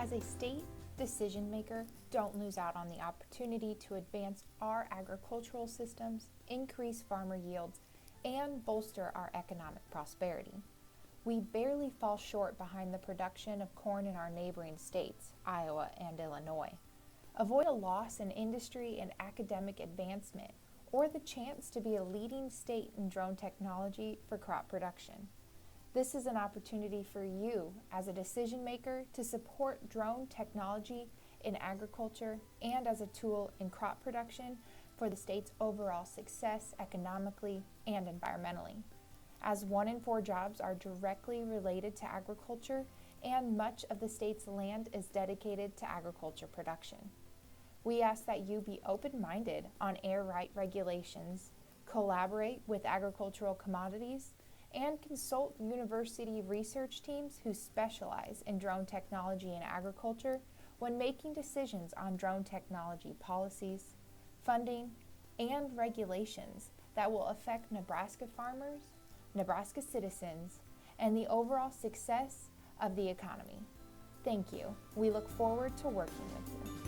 As a state decision maker, don't lose out on the opportunity to advance our agricultural systems, increase farmer yields, and bolster our economic prosperity. We barely fall short behind the production of corn in our neighboring states, Iowa and Illinois. Avoid a loss in industry and academic advancement, or the chance to be a leading state in drone technology for crop production. This is an opportunity for you as a decision maker to support drone technology in agriculture and as a tool in crop production for the state's overall success economically and environmentally. As 1 in 4 jobs are directly related to agriculture, and much of the state's land is dedicated to agriculture production. We ask that you be open-minded on air right regulations, collaborate with agricultural commodities, and consult university research teams who specialize in drone technology and agriculture when making decisions on drone technology policies, funding, and regulations that will affect Nebraska farmers, Nebraska citizens, and the overall success of the economy. Thank you. We look forward to working with you.